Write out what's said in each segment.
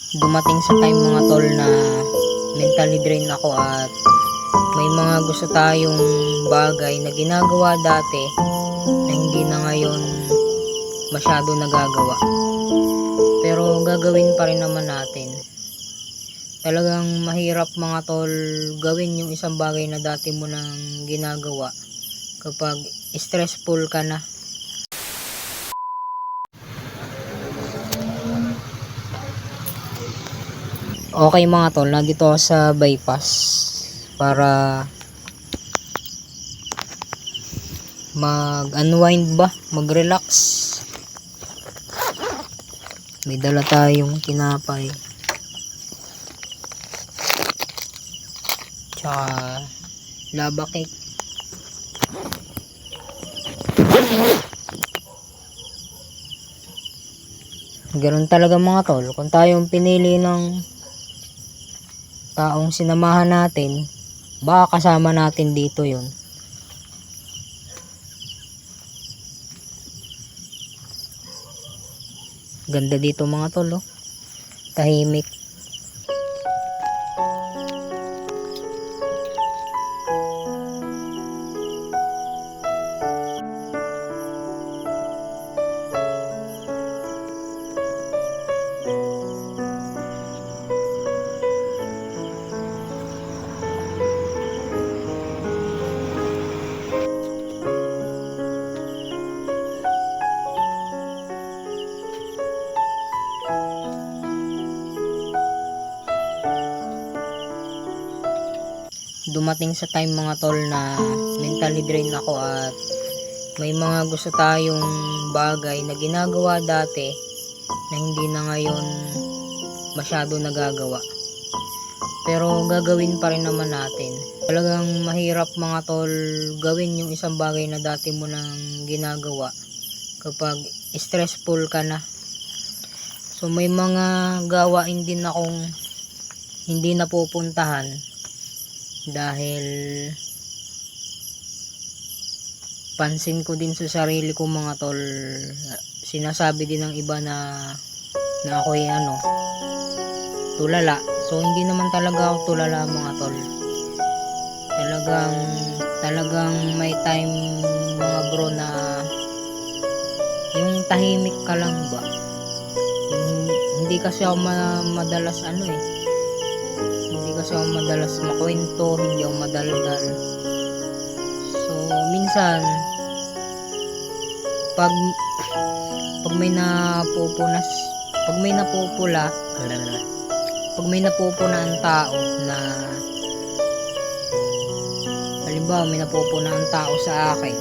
Dumating sa time mga tol na mentally drained ako at may mga gusto tayong bagay na ginagawa dati na hindi na ngayon masyado nagagawa, pero gagawin pa rin naman natin. Talagang mahirap mga tol gawin yung isang bagay na dati mo nang ginagawa kapag stressful ka na. Okay mga tol, nandito ako sa bypass para mag-unwind ba, mag-relax. May dala tayong tinapay tsaka lava cake. Ganun talaga mga tol, kung tayong pinili ng taong sinamahan natin, baka kasama natin dito yun. Ganda dito mga tol, oh. Tahimik. Dumating sa time mga tol na mentally drained ako at may mga gusto tayong bagay na ginagawa dati na hindi na ngayon masyado nagagawa, pero gagawin pa rin naman natin. Talagang mahirap mga tol gawin yung isang bagay na dati mo nang ginagawa kapag stressful ka na. So may mga gawain din akong hindi napupuntahan dahil pansin ko din sa sarili ko mga tol. Sinasabi din ng iba na ako'y tulala. So hindi naman talaga ako tulala mga tol. Talagang may time mga bro na yung tahimik ka lang ba. Hindi kasi ako madalas hindi kasi ako madalas makwento, hindi ako madaldal. So minsan pag may napupuna ang tao na halimbawa may napupuna ang tao sa akin,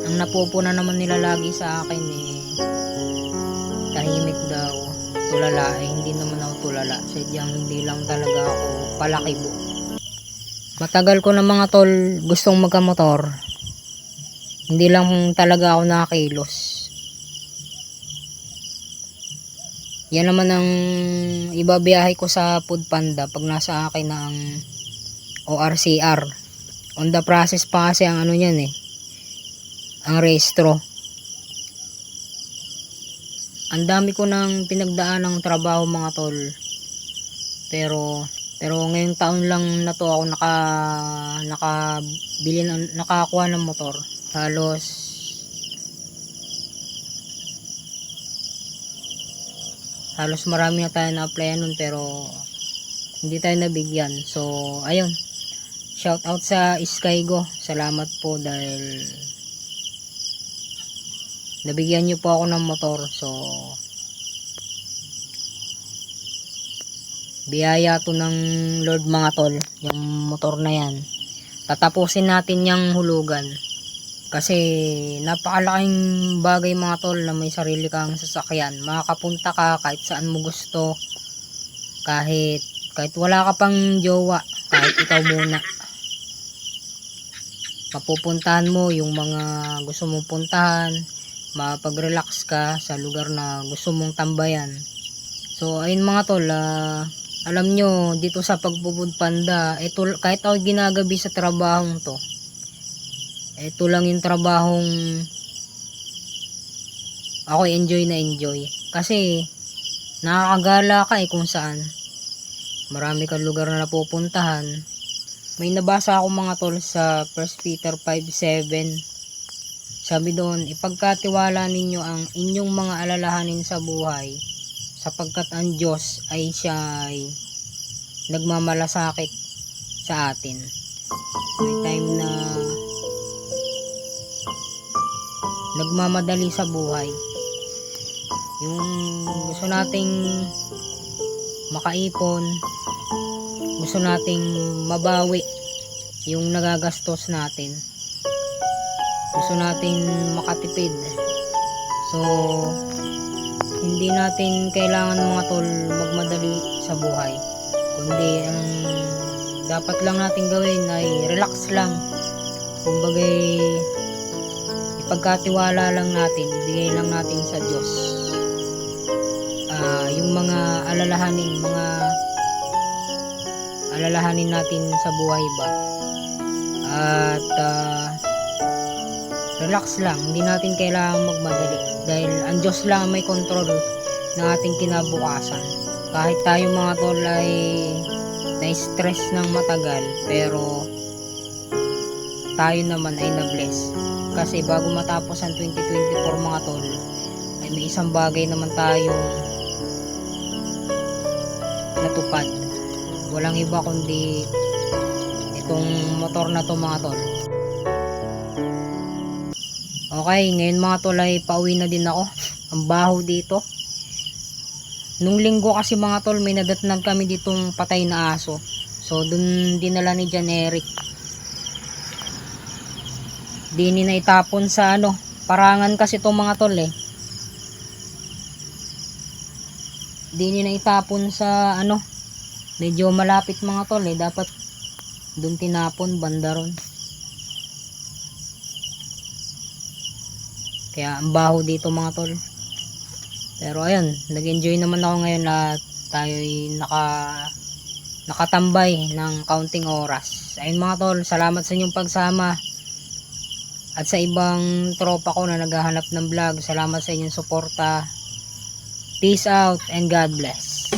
ang napupuna naman nila lagi sa akin tahimik daw, tulala. Hindi naman ako tulala, sadyang hindi lang talaga ako palakibo. Matagal ko na mga tol gustong magkamotor, hindi lang talaga ako nakakilos. Yan naman ang ibabiyahe ko sa Foodpanda pag nasa akin na ang ORCR. On the process pa kasi ang niyan ang rehistro. Ang dami ko nang pinagdaan ng trabaho mga tol, pero ngayong taon lang na to ako nakakuha ng motor. Halos marami na tayo na-apply nun pero hindi tayo nabigyan. So ayun, shout out sa Skygo, salamat po dahil nabigyan nyo po ako ng motor. So biyaya to ng Lord mga tol, yung motor na yan. Tatapusin natin yung hulugan kasi napakalaking bagay mga tol na may sarili kang sasakyan. Makakapunta ka kahit saan mo gusto, kahit wala ka pang jowa, kahit ikaw muna. Mapupuntahan mo yung mga gusto mong puntahan, mapag-relax ka sa lugar na gusto mong tambayan. So ayun mga tol, alam nyo dito sa Foodpanda, kahit ako ginagabi sa trabahong to, ito lang yung trabahong ako enjoy na enjoy. Kasi nakakagala ka kung saan. Marami kang lugar na napupuntahan. May nabasa ako mga tol sa 1 Peter 5:7. Sabi doon, ipagkatiwala ninyo ang inyong mga alalahanin sa buhay, sapagkat ang Diyos ay siya'y nagmamalasakit sa atin. May time na nagmamadali sa buhay. Yung gusto nating makaipon, gusto nating mabawi yung nagagastos natin, gusto nating makatipid. So hindi natin kailangan mga tol magmadali sa buhay, kundi ang dapat lang natin gawin ay relax lang. Kumbaga ipagkatiwala lang natin, ibigay lang natin sa Diyos yung mga alalahanin natin sa buhay ba. At relax lang, hindi natin kailangan magmadali dahil ang Diyos lang ang may control ng ating kinabukasan. Kahit tayo mga tol ay na-stress ng matagal, pero tayo naman ay na-bless kasi bago matapos ang 2024 mga tol ay may isang bagay naman tayong natupad. Walang iba kundi itong motor na to mga tol. Okay, ngayon mga tol ay pauwi na din ako. Ang baho dito. Nung linggo kasi mga tol may nadatnan kami ditong patay na aso. So dun dinala ni Jan Eric. Dini na itapon sa parangan kasi itong mga tol eh. Dini na itapon sa medyo malapit mga tol eh. Dapat dun tinapon banda ron. Kaya ang baho dito mga tol. Pero ayun, nag-enjoy naman ako ngayon at tayo'y nakatambay ng kaunting oras. Ayun mga tol, salamat sa inyong pagsama. At sa ibang tropa ko na naghahanap ng vlog, salamat sa inyong suporta. Peace out and God bless.